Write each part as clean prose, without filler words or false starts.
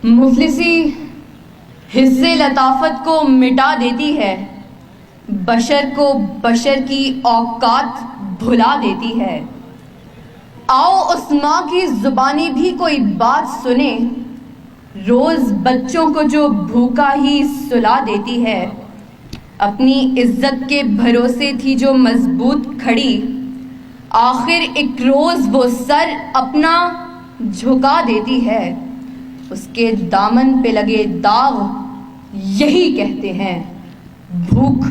مفلسی حصے لطافت کو مٹا دیتی ہے، بشر کو بشر کی اوقات بھلا دیتی ہے۔ آؤ اس ماں کی زبانی بھی کوئی بات سنے، روز بچوں کو جو بھوکا ہی سلا دیتی ہے۔ اپنی عزت کے بھروسے تھی جو مضبوط کھڑی، آخر ایک روز وہ سر اپنا جھکا دیتی ہے۔ اس کے دامن پہ لگے داغ یہی کہتے ہیں، بھوک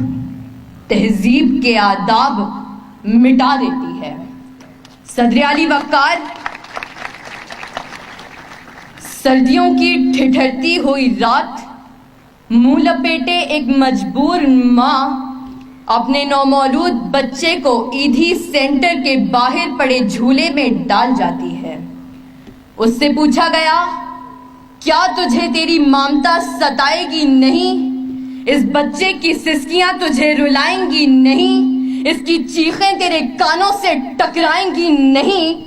تہذیب کے آداب مٹا دیتی ہے۔ صدر علی وقار، سردیوں کی ٹھٹھرتی ہوئی رات، منہ لپیٹے ایک مجبور ماں اپنے نومولود بچے کو ایدھی سینٹر کے باہر پڑے جھولے میں ڈال جاتی ہے۔ اس سے پوچھا گیا، کیا تجھے تیری ممتا ستائے گی نہیں؟ اس بچے کی سسکیاں تجھے رلائیں گی نہیں؟ اس کی چیخیں تیرے کانوں سے ٹکرائیں گی نہیں؟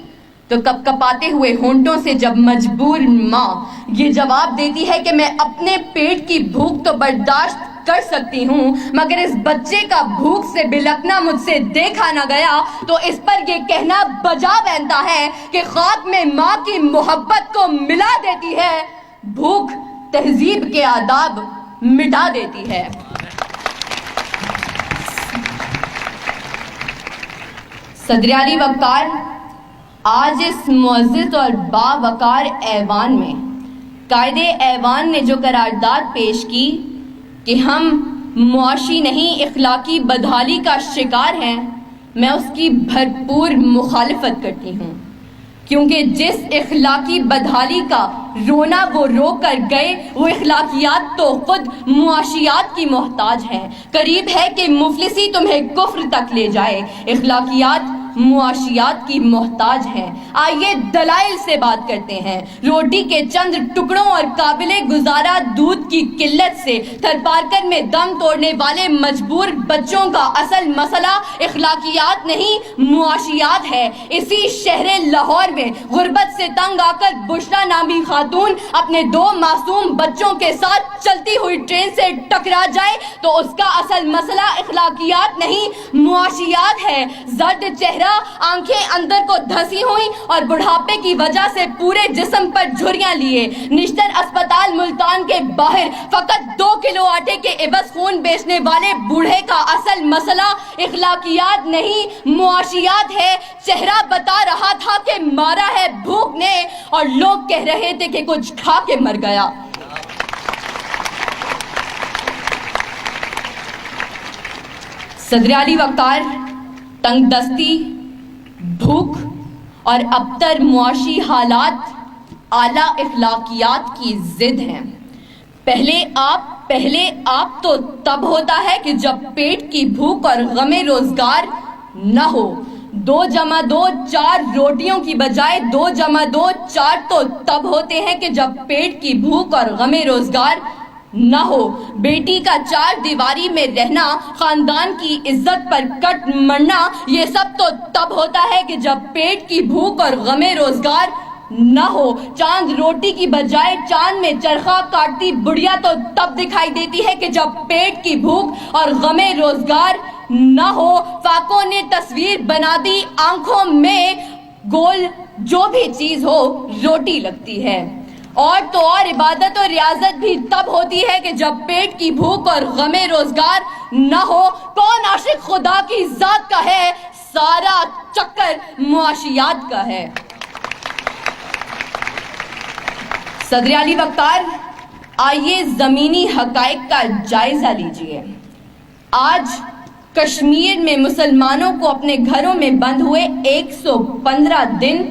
تو کپ کپاتے ہوئے ہونٹوں سے جب مجبور ماں یہ جواب دیتی ہے کہ میں اپنے پیٹ کی بھوک تو برداشت کر سکتی ہوں، مگر اس بچے کا بھوک سے بلکنا مجھ سے دیکھا نہ گیا، تو اس پر یہ کہنا بجا بنتا ہے کہ خاک میں ماں کی محبت کو ملا دیتی ہے، بھوک تہذیب کے آداب مٹا دیتی ہے۔ صدر علی وقار آج اس معزز اور باوقار ایوان میں قائد ایوان نے جو قرارداد پیش کی کہ ہم معاشی نہیں اخلاقی بدحالی کا شکار ہیں، میں اس کی بھرپور مخالفت کرتی ہوں، کیونکہ جس اخلاقی بدحالی کا رونا وہ رو کر گئے، وہ اخلاقیات تو خود معاشیات کی محتاج ہیں۔ قریب ہے کہ مفلسی تمہیں کفر تک لے جائے، اخلاقیات معاشیات کی محتاج ہیں۔ آئیے دلائل سے بات کرتے ہیں۔ روٹی کے چند ٹکڑوں اور قابل گزارا دودھ کی قلت سے تھر پارکر میں دم توڑنے والے مجبور بچوں کا اصل مسئلہ اخلاقیات نہیں معاشیات ہے۔ اسی شہر لاہور میں غربت سے تنگ آ کر بشرا نامی خاتون اپنے 2 معصوم بچوں کے ساتھ چلتی ہوئی ٹرین سے ٹکرا جائے تو اس کا اصل مسئلہ اخلاقیات نہیں معاشیات ہے۔ زرد چہرہ، آنکھیں اندر کو دھسی ہوئی اور بڑھاپے کی وجہ سے پورے جسم پر جھریاں لیے نشتر اسپتال ملتان کے باہر فقط 2 کلو آٹے کے عوض خون بیچنے والے بوڑھے کا اصل مسئلہ اخلاقیات نہیں معاشیات ہے۔ چہرہ بتا رہا تھا کہ مارا ہے بھوک نے، اور لوگ کہہ رہے تھے کہ کچھ کھا کے مر گیا۔ صدر علی وقار تنگ دستی، بھوک اور ابتر معاشی حالات اعلیٰ اخلاقیات کی ضد ہیں۔ پہلے آپ تو تب ہوتا ہے کہ جب پیٹ کی بھوک اور غم روزگار نہ ہو۔ 2 جمع 2 4 روٹیوں کی بجائے 2 جمع 2 4 تو تب ہوتے ہیں کہ جب پیٹ کی بھوک اور غم روزگار نہ ہو۔ بیٹی کا 4 دیواری میں رہنا، خاندان کی عزت پر کٹ مرنا، یہ سب تو تب ہوتا ہے کہ جب پیٹ کی بھوک اور غم روزگار نہ ہو۔ چاند روٹی کی بجائے چاند میں چرخہ کاٹتی بڑھیا تو تب دکھائی دیتی ہے کہ جب پیٹ کی بھوک اور غم روزگار نہ ہو۔ فاقوں نے تصویر بنا دی آنکھوں میں، گول جو بھی چیز ہو روٹی لگتی ہے۔ اور تو اور عبادت اور ریاضت بھی تب ہوتی ہے کہ جب پیٹ کی بھوک اور غم روزگار نہ ہو۔ کون عاشق خدا کی ذات کا ہے؟ سارا چکر معاشیات کا ہے۔ صدر علی وقار، آئیے زمینی حقائق کا جائزہ لیجئے۔ آج کشمیر میں مسلمانوں کو اپنے گھروں میں بند ہوئے 115 دن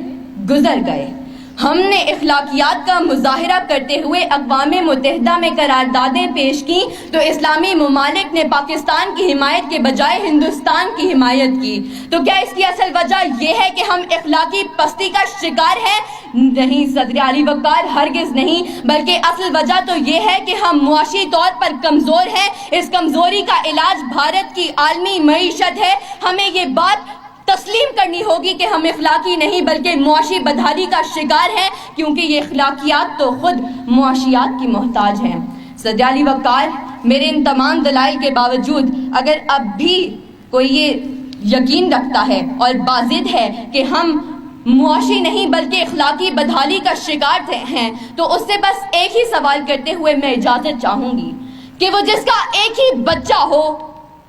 گزر گئے۔ ہم نے اخلاقیات کا مظاہرہ کرتے ہوئے اقوام متحدہ میں قراردادیں پیش کی تو اسلامی ممالک نے پاکستان کی حمایت کے بجائے ہندوستان کی حمایت کی۔ تو کیا اس کی اصل وجہ یہ ہے کہ ہم اخلاقی پستی کا شکار ہیں؟ نہیں صدر علی وقار، ہرگز نہیں، بلکہ اصل وجہ تو یہ ہے کہ ہم معاشی طور پر کمزور ہیں۔ اس کمزوری کا علاج بھارت کی عالمی معیشت ہے۔ ہمیں یہ بات تسلیم کرنی ہوگی کہ ہم اخلاقی نہیں بلکہ معاشی بدحالی کا شکار ہیں، کیونکہ یہ اخلاقیات تو خود معاشیات کی محتاج ہیں۔ صدر علی وقار، میرے ان تمام دلائل کے باوجود اگر اب بھی کوئی یہ یقین رکھتا ہے اور بازد ہے کہ ہم معاشی نہیں بلکہ اخلاقی بدحالی کا شکار ہیں، تو اس سے بس ایک ہی سوال کرتے ہوئے میں اجازت چاہوں گی کہ وہ جس کا ایک ہی بچہ ہو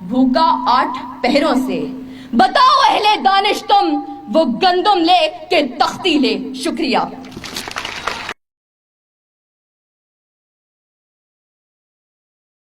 بھوکا 8 پہروں سے، بتاؤ اہل دانش تم وہ گندم لے کہ تختی لے۔ شکریہ۔